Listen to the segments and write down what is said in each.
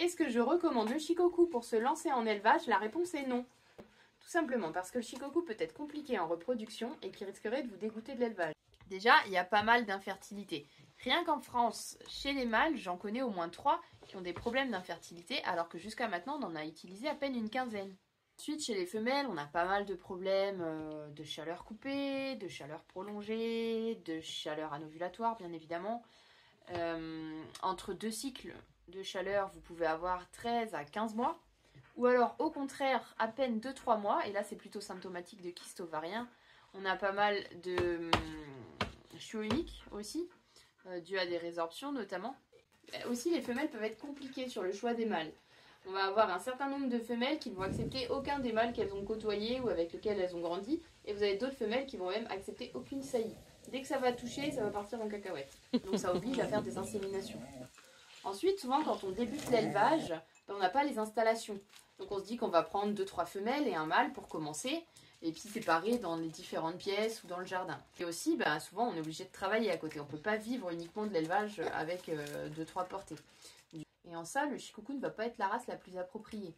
Est-ce que je recommande le Shikoku pour se lancer en élevage? La réponse est non. Tout simplement parce que le Shikoku peut être compliqué en reproduction et qui risquerait de vous dégoûter de l'élevage. Déjà, il y a pas mal d'infertilité. Rien qu'en France, chez les mâles, j'en connais au moins 3 qui ont des problèmes d'infertilité, alors que jusqu'à maintenant, on en a utilisé à peine une quinzaine. Ensuite, chez les femelles, on a pas mal de problèmes de chaleur coupée, de chaleur prolongée, de chaleur anovulatoire, bien évidemment. Entre 2 cycles de chaleur, vous pouvez avoir 13 à 15 mois. Ou alors, au contraire, à peine 2-3 mois, et là, c'est plutôt symptomatique de kyste ovarien. On a pas mal de chiots uniques aussi, dû à des résorptions notamment. Aussi, les femelles peuvent être compliquées sur le choix des mâles. On va avoir un certain nombre de femelles qui ne vont accepter aucun des mâles qu'elles ont côtoyés ou avec lesquels elles ont grandi. Et vous avez d'autres femelles qui vont même accepter aucune saillie. Dès que ça va toucher, ça va partir en cacahuète. Donc ça oblige à faire des inséminations. Ensuite, souvent, quand on débute l'élevage, on n'a pas les installations. Donc on se dit qu'on va prendre 2-3 femelles et un mâle pour commencer. Et puis séparer dans les différentes pièces ou dans le jardin. Et aussi, souvent, on est obligé de travailler à côté. On ne peut pas vivre uniquement de l'élevage avec 2-3 portées. Et en ça, le Shikoku ne va pas être la race la plus appropriée.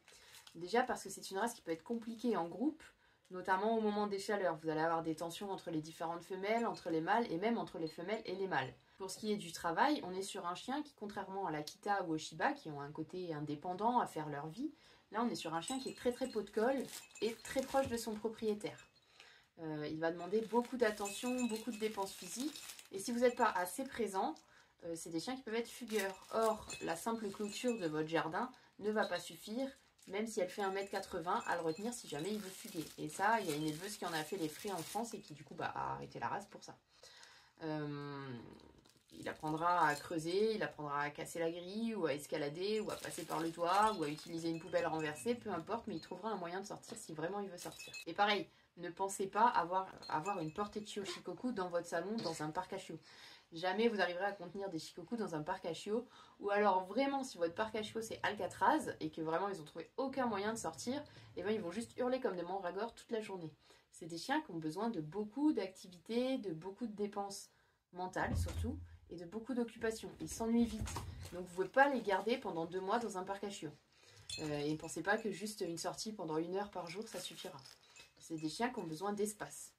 Déjà parce que c'est une race qui peut être compliquée en groupe, notamment au moment des chaleurs. Vous allez avoir des tensions entre les différentes femelles, entre les mâles et même entre les femelles et les mâles. Pour ce qui est du travail, on est sur un chien qui, contrairement à l'Akita ou au Shiba, qui ont un côté indépendant à faire leur vie, là on est sur un chien qui est très très pot de colle et très proche de son propriétaire. Il va demander beaucoup d'attention, beaucoup de dépenses physiques, et si vous n'êtes pas assez présent, c'est des chiens qui peuvent être fugueurs. Or, la simple clôture de votre jardin ne va pas suffire, même si elle fait 1m80, à le retenir si jamais il veut fuguer. Et ça, il y a une éleveuse qui en a fait les frais en France et qui du coup a arrêté la race pour ça. Il apprendra à creuser, il apprendra à casser la grille, ou à escalader, ou à passer par le toit, ou à utiliser une poubelle renversée, peu importe, mais il trouvera un moyen de sortir si vraiment il veut sortir. Et pareil, ne pensez pas avoir une portée de chiots Shikoku dans votre salon, dans un parc à chiots. Jamais vous arriverez à contenir des Shikoku dans un parc à chiots, ou alors vraiment si votre parc à chiots c'est Alcatraz, et que vraiment ils ont trouvé aucun moyen de sortir, et bien ils vont juste hurler comme des mandragores toute la journée. C'est des chiens qui ont besoin de beaucoup d'activités, de beaucoup de dépenses mentales surtout, et de beaucoup d'occupation. Ils s'ennuient vite. Donc vous ne pouvez pas les garder pendant 2 mois dans un parc à chiots. Et ne pensez pas que juste une sortie pendant 1 heure par jour, ça suffira. C'est des chiens qui ont besoin d'espace.